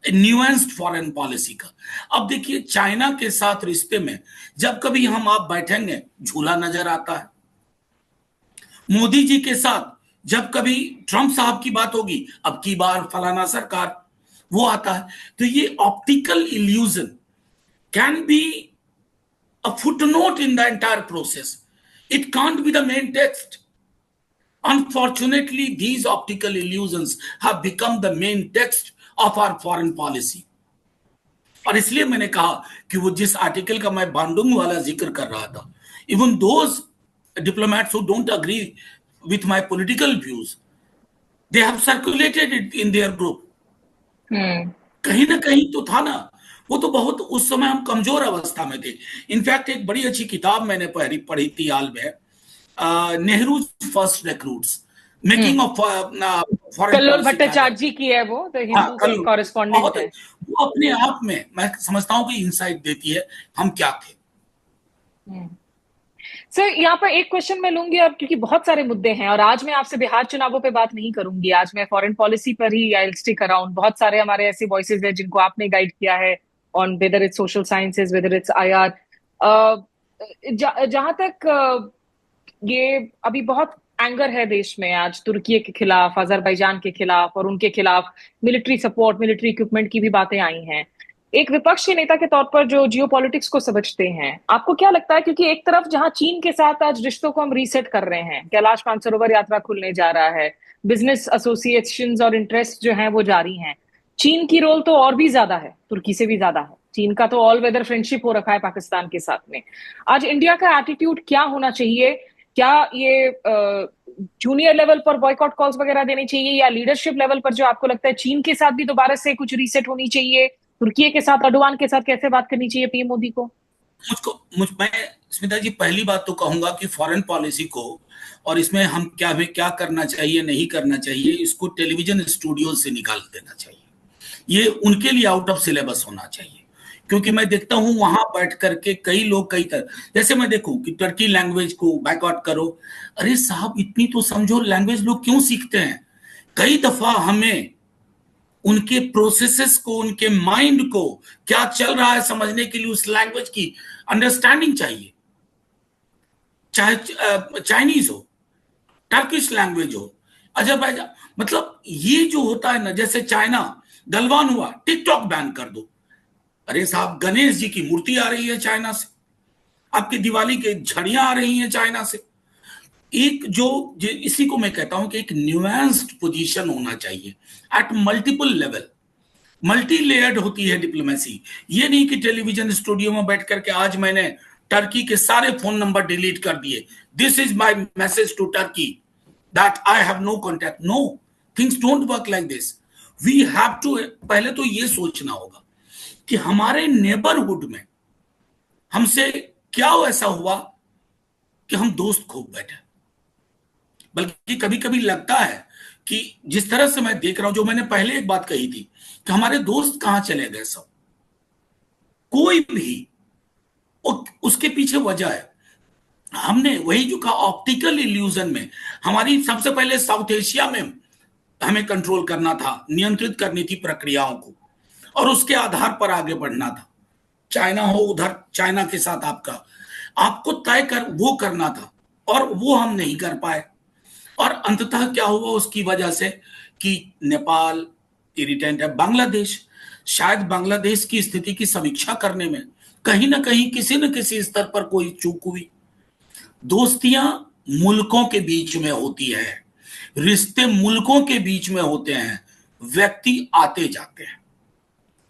न्यूएंस्ड फॉरेन पॉलिसी का। अब देखिए चाइना के साथ रिश्ते में जब कभी हम आप बैठेंगे झूला नजर आता है, मोदी जी के साथ जब कभी ट्रंप साहब की बात होगी अब की बार फलाना सरकार, वो आता है। तो ये optical illusion can be a footnote in the entire process, it can't be the main text. Unfortunately, these optical illusions have become the main text of our foreign policy. और इसलिए मैंने कहा कि वो जिस आर्टिकल का मैं बांडुंग वाला जिक्र कर रहा था, even those diplomats who don't agree with my political views, they have circulated it in their group. कहीं ना कहीं तो था ना, वो तो बहुत उस समय हम कमजोर अवस्था में थे। इनफैक्ट एक बड़ी अच्छी किताब मैंने पढ़ी थी हाल में, Nehru first recruits, making of foreign Kallol Bhattacharya ji की है, वो द हिंदू के कॉरेस्पॉन्डेंट है। वो अपने आप में मैं समझता हूं कि इंसाइट देती है हम क्या थे। सर यहाँ पर एक क्वेश्चन मैं लूंगी अब, क्योंकि बहुत सारे मुद्दे हैं और आज मैं आपसे बिहार चुनावों पे बात नहीं करूंगी, आज मैं फॉरेन पॉलिसी पर ही आई विल स्टिक अराउंड। बहुत सारे हमारे ऐसे वॉइसेस हैं जिनको आपने गाइड किया है on whether it's social sciences, whether it's IR. जहां तक ये अभी बहुत एंगर है देश में आज तुर्की के खिलाफ, अजरबैजान के खिलाफ, और उनके खिलाफ मिलिट्री सपोर्ट, मिलिट्री इक्विपमेंट की भी बातें आई हैं। एक विपक्ष के नेता के तौर पर जो जियो पॉलिटिक्स को समझते हैं, आपको क्या लगता है, क्योंकि एक तरफ जहां चीन के साथ आज रिश्तों को हम रीसेट कर रहे हैं, कैलाश मानसरोवर यात्रा खुलने जा रहा है, बिजनेस एसोसिएशंस और इंटरेस्ट जो हैं वो जारी हैं, चीन की रोल तो और भी ज्यादा है, तुर्की से भी ज्यादा है। चीन का तो ऑल वेदर फ्रेंडशिप हो रखा है पाकिस्तान के साथ में। आज इंडिया का एटीट्यूड क्या होना चाहिए? क्या ये जूनियर लेवल पर बॉयकॉट कॉल्स वगैरह देनी चाहिए, या लीडरशिप लेवल पर जो आपको लगता है चीन के साथ भी दोबारा से कुछ रीसेट होनी चाहिए, तुर्की के साथ, अर्दोगान के साथ कैसे बात करनी चाहिए पीएम मोदी को? मैं स्मिता जी पहली बात तो कहूंगा कि फॉरेन पॉलिसी को और इसमें हम क्या करना चाहिए नहीं करना चाहिए, इसको टेलीविजन स्टूडियो से निकाल देना चाहिए। ये उनके लिए आउट ऑफ सिलेबस होना चाहिए, क्योंकि मैं देखता हूं वहां बैठ करके कई लोग कई तरह, जैसे मैं देखूं कि टर्की लैंग्वेज को बैकआउट करो। अरे साहब इतनी तो समझो, लैंग्वेज लोग क्यों सीखते हैं? कई दफा हमें उनके प्रोसेसेस को, उनके माइंड को क्या चल रहा है समझने के लिए उस लैंग्वेज की अंडरस्टैंडिंग चाहिए। चाहे चाइनीज हो, टर्किश लैंग्वेज हो, अजरबैजान, मतलब ये जो होता है ना, जैसे चाइना गलवान हुआ, टिकटॉक बैन कर दो। अरे साहब गणेश जी की मूर्ति आ रही है चाइना से, आपकी दिवाली के झड़ियां आ रही हैं चाइना से। एक जो इसी को मैं कहता हूं कि एक न्यूएंस्ड पोजीशन होना चाहिए at multiple level, multi layered होती है डिप्लोमेसी। ये नहीं कि टेलीविजन स्टूडियो में बैठ करके आज मैंने टर्की के सारे फोन नंबर डिलीट कर दिए, this is my message to Turkey that I have no contact. No, things don't work like this. We have to पहले तो ये सोचना होगा कि हमारे नेबरहुड में हमसे क्या ऐसा हुआ कि हम दोस्त खूब बैठे। बल्कि कभी कभी लगता है कि जिस तरह से मैं देख रहा हूं, जो मैंने पहले एक बात कही थी कि हमारे दोस्त कहां चले गए सब, कोई भी उसके पीछे वजह है। हमने वही जो कहा ऑप्टिकल इल्यूजन में, हमारी सबसे पहले साउथ एशिया में हमें कंट्रोल करना था, नियंत्रित करनी थी प्रक्रियाओं को, और उसके आधार पर आगे बढ़ना था। चाइना हो, उधर चाइना के साथ आपको तय कर वो करना था, और वो हम नहीं कर पाए। और अंततः क्या हुआ उसकी वजह से कि नेपाल इरिटेंट है, बांग्लादेश, शायद बांग्लादेश की स्थिति की समीक्षा करने में कहीं ना कहीं किसी न किसी स्तर पर कोई चूक हुई। दोस्तियां मुल्कों के बीच में होती है, रिश्ते मुल्कों के बीच में होते हैं, व्यक्ति आते जाते हैं।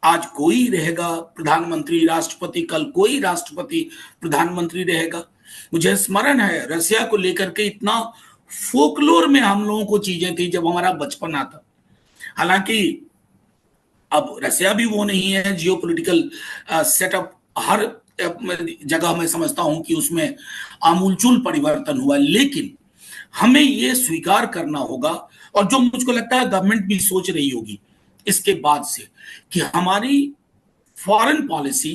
आज कोई रहेगा प्रधानमंत्री राष्ट्रपति, कल कोई राष्ट्रपति प्रधानमंत्री रहेगा। मुझे स्मरण है रसिया को लेकर के इतना फोकलोर में हम लोगों को चीजें थी जब हमारा बचपन था। हालांकि अब रसिया भी वो नहीं है, जियोपॉलिटिकल सेटअप हर जगह मैं समझता हूं कि उसमें आमूलचूल परिवर्तन हुआ, लेकिन हमें ये स्वीकार करना होगा, और जो मुझको लगता है गवर्नमेंट भी सोच रही होगी इसके बाद से, कि हमारी फॉरेन पॉलिसी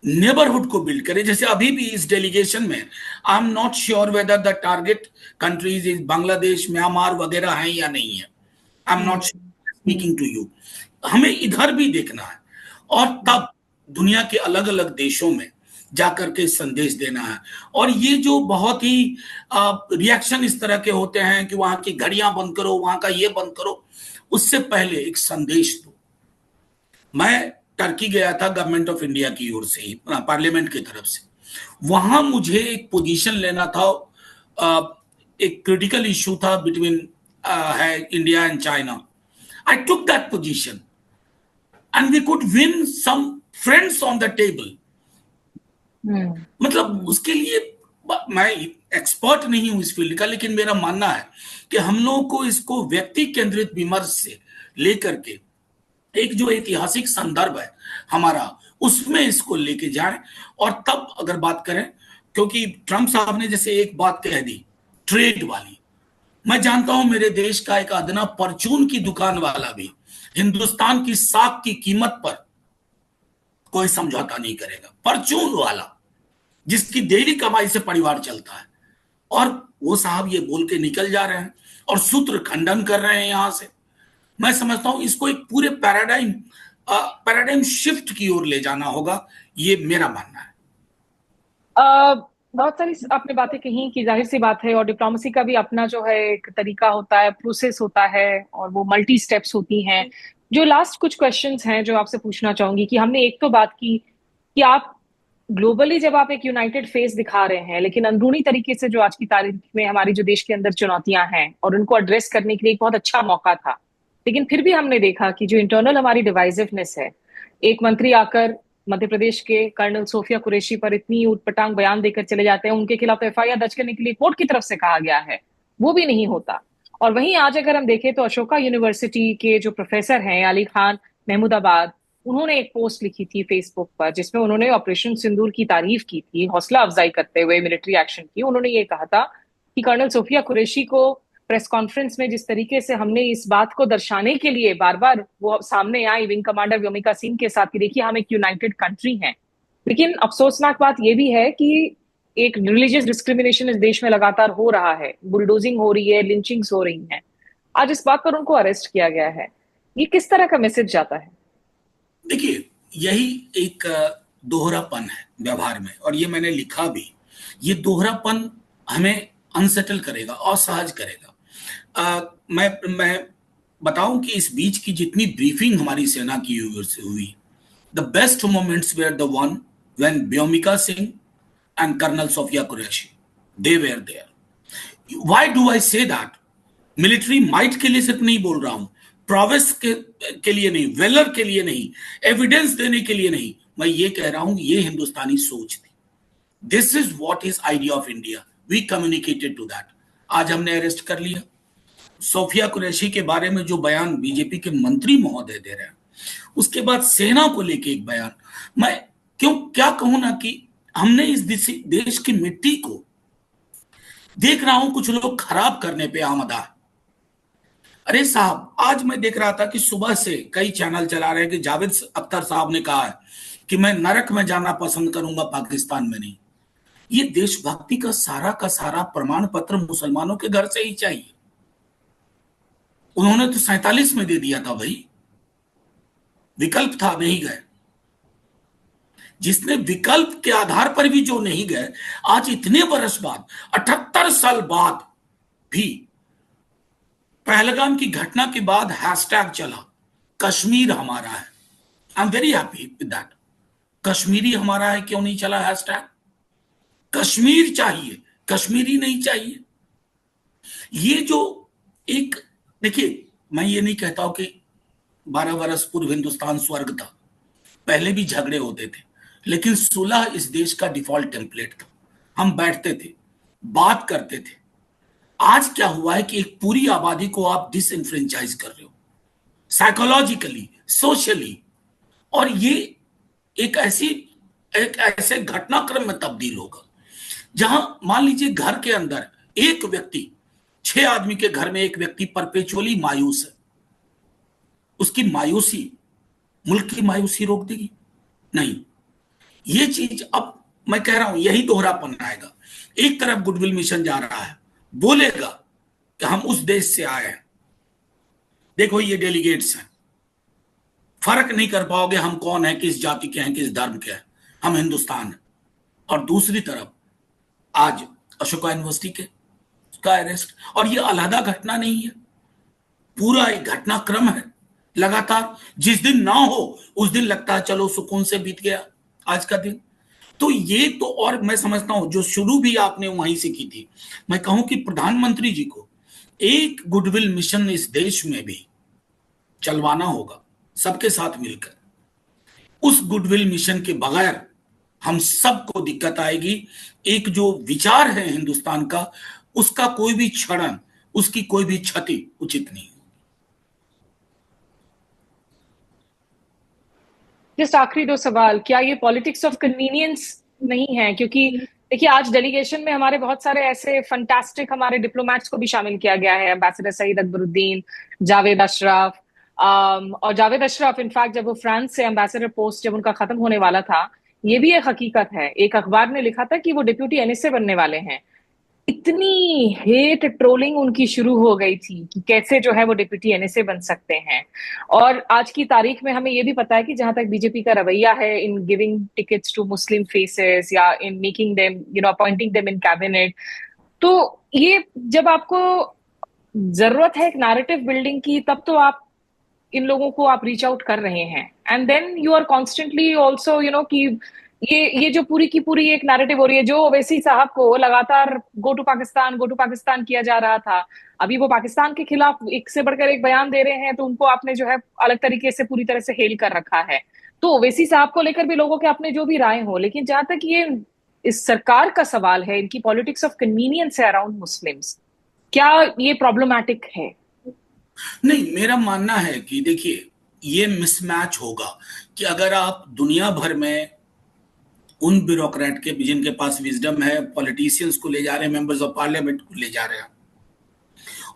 नेबरहुड को बिल्ड करे। जैसे अभी भी इस डेलीगेशन में I am not sure whether the target countries is Bangladesh, Myanmar वगैरह हैं या नहीं है। I am not speaking to you. हमें इधर भी देखना है और तब दुनिया के अलग अलग देशों में जाकर के संदेश देना है। और ये जो बहुत ही रिएक्शन इस तरह के होते हैं कि वहां की घड़ियां बंद करो, वहां का ये बंद करो, उससे पहले एक संदेश दो। मैं टर्की गया था गवर्नमेंट ऑफ इंडिया की ओर से ही, पार्लियामेंट की तरफ से। वहां मुझे एक पोजीशन लेना था, एक क्रिटिकल इशू था बिटवीन है India and China. I took that position and we could win some friends on the table. मतलब उसके लिए मैं एक्सपर्ट नहीं हूं इस फील्ड का, लेकिन मेरा मानना है कि हम लोगों को इसको व्यक्ति केंद्रित विमर्श से लेकर के एक जो ऐतिहासिक संदर्भ है हमारा, उसमें इसको लेके जाए। और तब अगर बात करें, क्योंकि ट्रंप साहब ने जैसे एक बात कह दी ट्रेड वाली, मैं जानता हूं मेरे देश का एक अदना परचून की दुकान वाला भी हिंदुस्तान की साख की कीमत पर कोई समझौता नहीं करेगा। परचून वाला जिसकी डेली कमाई से परिवार चलता है, और वो साहब ये बोल के निकल जा रहे हैं और सूत्र खंडन कर रहे हैं यहां से। मैं समझता हूं इसको एक पूरे पैराडाइम शिफ्ट की ओर ले जाना होगा, ये मेरा मानना है। बहुत सारी आपने बातें कही कि जाहिर सी बात है, और डिप्लोमेसी का भी अपना जो है एक तरीका होता है, प्रोसेस होता है, और वो मल्टी स्टेप्स होती हैं। जो लास्ट कुछ क्वेश्चंस हैं जो आपसे पूछना चाहूंगी कि हमने एक तो बात की कि आप ग्लोबली जब आप एक यूनाइटेड फेस दिखा रहे हैं, लेकिन अंदरूनी तरीके से जो आज की तारीख में हमारी जो देश के अंदर चुनौतियां हैं और उनको एड्रेस करने के लिए एक बहुत अच्छा मौका था, लेकिन फिर भी हमने देखा कि जो इंटरनल हमारी डिवाइसिवनेस है, एक मंत्री आकर मध्य प्रदेश के कर्नल सोफिया कुरैशी पर इतनी उटपटांग बयान देकर चले जाते हैं, उनके खिलाफ एफआईआर दर्ज करने के लिए कोर्ट की तरफ से कहा गया है, वो भी नहीं होता। और वहीं आज अगर हम देखें तो अशोका यूनिवर्सिटी के जो प्रोफेसर हैं अली खान महमूदाबाद, उन्होंने एक पोस्ट लिखी थी फेसबुक पर जिसमें उन्होंने ऑपरेशन सिंदूर की तारीफ की थी, हौसला अफजाई करते हुए मिलिट्री एक्शन की। उन्होंने ये कहा था कि कर्नल सोफिया कुरैशी को प्रेस कॉन्फ्रेंस में जिस तरीके से हमने इस बात को दर्शाने के लिए बार बार वो सामने आई विंग कमांडर व्योमिका सिंह के साथ कि देखिए हम एक यूनाइटेड कंट्री हैं, लेकिन अफसोसनाक बात यह भी है कि एक रिलीजियस डिस्क्रिमिनेशन इस देश में लगातार हो रहा है, बुलडोजिंग हो रही है, लिंचिंग्स हो रही हैं। आज इस बात पर उनको अरेस्ट किया गया है, ये किस तरह का मैसेज जाता है? देखिए, यही एक दोहरापन है व्यवहार में, और ये मैंने लिखा भी। ये दोहरापन हमें अनसेटल करेगा, असहज करेगा। मैं बताऊं कि इस बीच की जितनी ब्रीफिंग हमारी सेना की हुई, the best moments were the one when Vyomika Singh and colonel Sofiya Qureshi they were there. Why do I say that? Military might के लिए सिर्फ नहीं बोल रहा हूं, प्रोवेस के लिए नहीं, वेलर के लिए नहीं, एविडेंस देने के लिए नहीं, मैं ये कह रहा हूं ये हिंदुस्तानी सोच थी। This is what is idea of India, we communicated to that. आज हमने अरेस्ट कर लिया। सोफिया कुरैशी के बारे में जो बयान बीजेपी के मंत्री महोदय दे रहे हैं, उसके बाद सेना को लेके एक बयान, मैं क्या कहूं ना कि हमने इस देश की मिट्टी को देख रहा हूं कुछ लोग खराब करने पे आमदा। अरे साहब, आज मैं देख रहा था कि सुबह से कई चैनल चला रहे हैं कि जावेद अख्तर साहब ने कहा है कि मैं नरक में जाना पसंद करूंगा, पाकिस्तान में नहीं। ये देशभक्ति का सारा प्रमाण पत्र मुसलमानों के घर से ही चाहिए। उन्होंने तो 47 में दे दिया था भाई, विकल्प था, नहीं गए। जिसने विकल्प के आधार पर भी जो नहीं गए, आज इतने वर्ष बाद, 78 साल बाद भी, पहलगाम की घटना के बाद हैशटैग चला कश्मीर हमारा है। I am very happy with that. Kashmiri हमारा है क्यों नहीं चला हैशटैग? कश्मीर चाहिए, कश्मीरी नहीं चाहिए। ये जो एक, देखिए मैं ये नहीं कहता हूं कि 12 वर्ष पूर्व हिंदुस्तान स्वर्ग था, पहले भी झगड़े होते थे, लेकिन सुलह इस देश का डिफॉल्ट टेम्पलेट था। हम बैठते थे, बात करते थे। आज क्या हुआ है कि एक पूरी आबादी को आप डिसइंफ्रेंचाइज कर रहे हो, साइकोलॉजिकली, सोशली, और ये एक ऐसे घटनाक्रम में तब्दील होगा जहां मान लीजिए घर के अंदर एक व्यक्ति, 6 आदमी के घर में एक व्यक्ति परपेचुअली मायूस है, उसकी मायूसी मुल्क की मायूसी रोक देगी? नहीं। ये चीज अब मैं कह रहा हूं यही दोहरापन आएगा। एक तरफ गुडविल मिशन जा रहा है, बोलेगा कि हम उस देश से आए हैं, देखो ये डेलीगेट्स हैं, फर्क नहीं कर पाओगे हम कौन है, किस जाति के हैं, किस धर्म के हैं, हम हिंदुस्तान है। और दूसरी तरफ आज अशोका यूनिवर्सिटी के का अरेस्ट, और ये अलहदा घटना नहीं है, पूरा एक घटनाक्रम है लगातार। जिस दिन ना हो उस दिन लगता है चलो सुकून से बीत गया आज का दिन। तो ये तो, और मैं समझता हूं जो शुरू भी आपने वहीं से की थी, मैं कहूं कि प्रधानमंत्री जी को एक गुडविल मिशन इस देश में भी चलवाना होगा सबके साथ मिलकर। उस गुडविल मिशन के बगैर हम सबको दिक्कत आएगी। एक जो विचार है हिंदुस्तान का, उसका कोई भी क्षरण, उसकी कोई भी क्षति उचित नहीं। जस्ट आखिरी 2 सवाल, क्या ये पॉलिटिक्स ऑफ कन्वीनियंस नहीं है? क्योंकि देखिए आज डेलीगेशन में हमारे बहुत सारे ऐसे फंटास्टिक हमारे डिप्लोमेट्स को भी शामिल किया गया है, एम्बेसडर सईद अकबरुद्दीन, जावेद अशरफ। और जावेद अशरफ इनफैक्ट जब वो फ्रांस से एम्बेसडर पोस्ट जब उनका खत्म होने वाला था, ये भी एक हकीकत है, एक अखबार ने लिखा था कि वो डिप्यूटी एनएसए बनने वाले हैं। इतनी हेट ट्रोलिंग उनकी शुरू हो गई थी कि कैसे जो है वो डिप्यूटी एनएसए बन सकते हैं। और आज की तारीख में हमें ये भी पता है कि जहां तक बीजेपी का रवैया है in giving tickets to Muslim faces या in making them appointing them in cabinet, तो ये जब आपको जरूरत है एक नैरेटिव बिल्डिंग की, तब तो आप इन लोगों को आप रीच आउट कर रहे हैं, and then you are constantly also कि ये जो पूरी की पूरी एक नैरेटिव हो रही है, जो ओवैसी साहब को लगातार गो टू पाकिस्तान किया जा रहा था, अभी वो पाकिस्तान के खिलाफ एक से बढ़कर एक बयान दे रहे हैं, तो उनको आपने जो है अलग तरीके से पूरी तरह से हेल कर रखा है। तो ओवैसी साहब को लेकर भी लोगों के अपने जो भी राय हो, लेकिन जहां तक ये इस सरकार का सवाल है, इनकी पॉलिटिक्स ऑफ कन्वीनियंस है अराउंड मुस्लिम्स, क्या ये प्रॉब्लमैटिक है? नहीं, मेरा मानना है कि देखिए ये मिसमैच होगा कि अगर आप दुनिया भर में उन ब्यूरोक्रेट के जिनके पास विजडम है, पॉलिटिशियंस को ले जा रहे हैं, मेंबर्स ऑफ पार्लियामेंट को ले जा रहे हैं,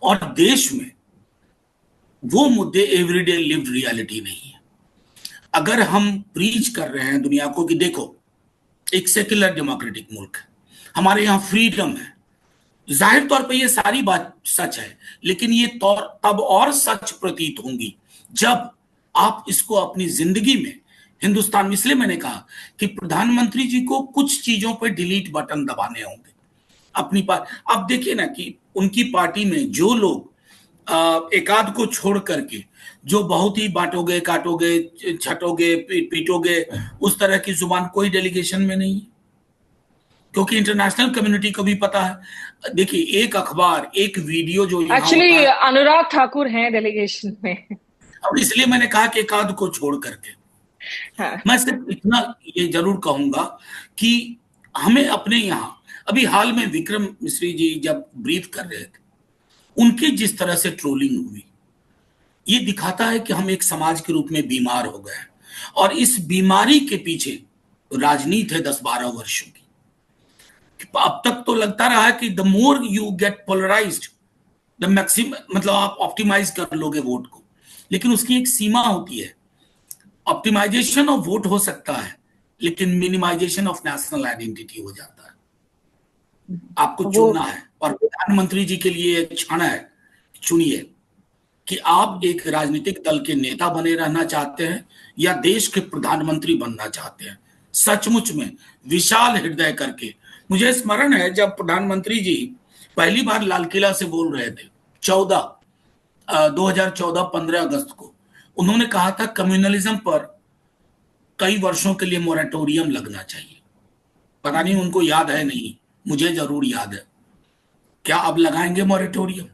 और देश में वो मुद्दे एवरीडे लिव्ड रियलिटी नहीं है। अगर हम प्रीच कर रहे हैं दुनिया को कि देखो एक सेक्युलर डेमोक्रेटिक मुल्क है, हमारे यहाँ फ्रीडम है, जाहिर तौर पे ये सारी बात सच है, लेकिन ये तब और सच प्रतीत होंगी जब आप इसको अपनी जिंदगी में हिंदुस्तान में, इसलिए मैंने कहा कि प्रधानमंत्री जी को कुछ चीजों पर डिलीट बटन दबाने होंगे अपनी अब देखिए ना कि उनकी पार्टी में जो लोग एकाध को छोड़ करके जो बहुत ही बांटोगे, काटोगे, छटोगे, पीटोगे, उस तरह की जुबान कोई डेलीगेशन में नहीं है, क्योंकि इंटरनेशनल कम्युनिटी को भी पता है। देखिए एक अखबार, एक वीडियो जो एक्चुअली अनुराग ठाकुर हैं डेलीगेशन में, अब इसलिए मैंने कहा कि एकाध को छोड़ करके। हाँ। मैं सिर्फ इतना ये जरूर कहूंगा कि हमें अपने यहाँ अभी हाल में विक्रम मिश्री जी जब ब्रीफ कर रहे थे, उनकी जिस तरह से ट्रोलिंग हुई, ये दिखाता है कि हम एक समाज के रूप में बीमार हो गए हैं, और इस बीमारी के पीछे राजनीति है 10-12 वर्षों की। अब तक तो लगता रहा है कि the more you get polarised the maximum, मतलब आप ऑप्टिमाइज कर लोगे वोट को, लेकिन उसकी एक सीमा होती है। ऑप्टिमाइजेशन ऑफ वोट हो सकता है, लेकिन मिनिमाइजेशन ऑफ नेशनल आइडेंटिटी हो जाता है। आपको चुनना है, और प्रधानमंत्री जी के लिए एक क्षण है, चुनिए कि आप एक राजनीतिक दल के नेता बने रहना चाहते हैं या देश के प्रधानमंत्री बनना चाहते हैं। सचमुच में विशाल हृदय करके, मुझे स्मरण है जब प्रधानमंत्री जी पहली बार लाल किला से बोल रहे थे 2014 अगस्त को, उन्होंने कहा था कम्युनलिज्म पर कई वर्षों के लिए मोरेटोरियम लगना चाहिए। पता नहीं उनको याद है नहीं, मुझे जरूर याद है। क्या अब लगाएंगे मॉरेटोरियम,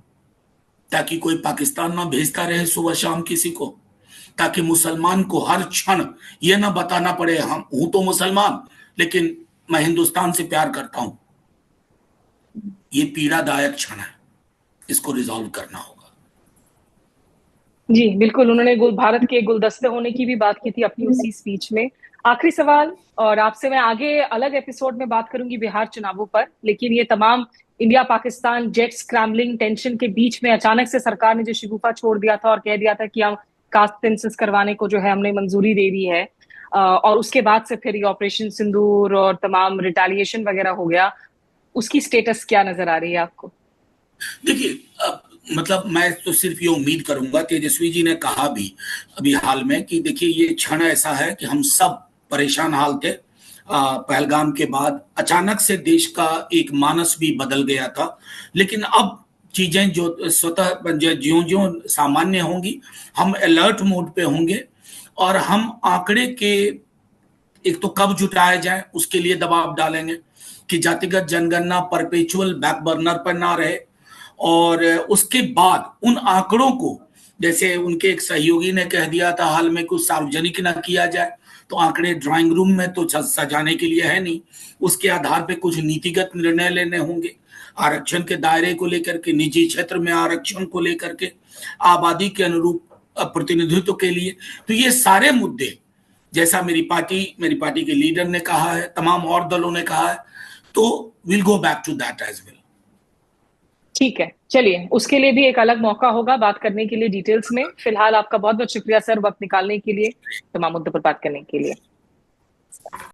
ताकि कोई पाकिस्तान ना भेजता रहे सुबह शाम किसी को, ताकि मुसलमान को हर क्षण ये ना बताना पड़े हम हूं तो मुसलमान लेकिन मैं हिंदुस्तान से प्यार करता हूं। ये पीड़ादायक क्षण है, इसको रिजॉल्व करना होगा। जी बिल्कुल, उन्होंने भारत के गुलदस्ते होने की भी बात की थी अपनी उसी स्पीच में। आखिरी सवाल, और आपसे मैं आगे अलग एपिसोड में बात करूंगी बिहार चुनावों पर, लेकिन ये तमाम India Pakistan jet scrambling tension के बीच में अचानक से सरकार ने जो शिगुफा छोड़ दिया था और कह दिया था कि हम कास्ट सेंसस करवाने को जो है हमने मंजूरी दे दी है, और उसके बाद से फिर ये ऑपरेशन सिंदूर और तमाम रिटेलिएशन वगैरह हो गया, उसकी स्टेटस क्या नजर आ रही है आपको? देखिए, मतलब मैं तो सिर्फ ये उम्मीद करूंगा, तेजस्वी जी ने कहा भी अभी हाल में कि देखिए ये क्षण ऐसा है कि हम सब परेशान हाल थे। पहलगाम के बाद अचानक से देश का एक मानस भी बदल गया था, लेकिन अब चीजें जो स्वतः ज्यों ज्यों सामान्य होंगी, हम अलर्ट मोड पे होंगे और हम आंकड़े के एक तो कब जुटाया जाए उसके लिए दबाव डालेंगे कि जातिगत जनगणना परपेचुअल बैक बर्नर पर ना रहे, और उसके बाद उन आंकड़ों को, जैसे उनके एक सहयोगी ने कह दिया था हाल में, कुछ सार्वजनिक ना किया जाए, तो आंकड़े ड्राइंग रूम में तो सजाने के लिए है नहीं, उसके आधार पे कुछ नीतिगत निर्णय लेने होंगे, आरक्षण के दायरे को लेकर के, निजी क्षेत्र में आरक्षण को लेकर के, आबादी के अनुरूप प्रतिनिधित्व के लिए। तो ये सारे मुद्दे, जैसा मेरी पार्टी के लीडर ने कहा है, तमाम और दलों ने कहा है, तो will go back to that as well. ठीक है, चलिए उसके लिए भी एक अलग मौका होगा बात करने के लिए डिटेल्स में। फिलहाल आपका बहुत बहुत शुक्रिया सर, वक्त निकालने के लिए, तमाम मुद्दों पर बात करने के लिए।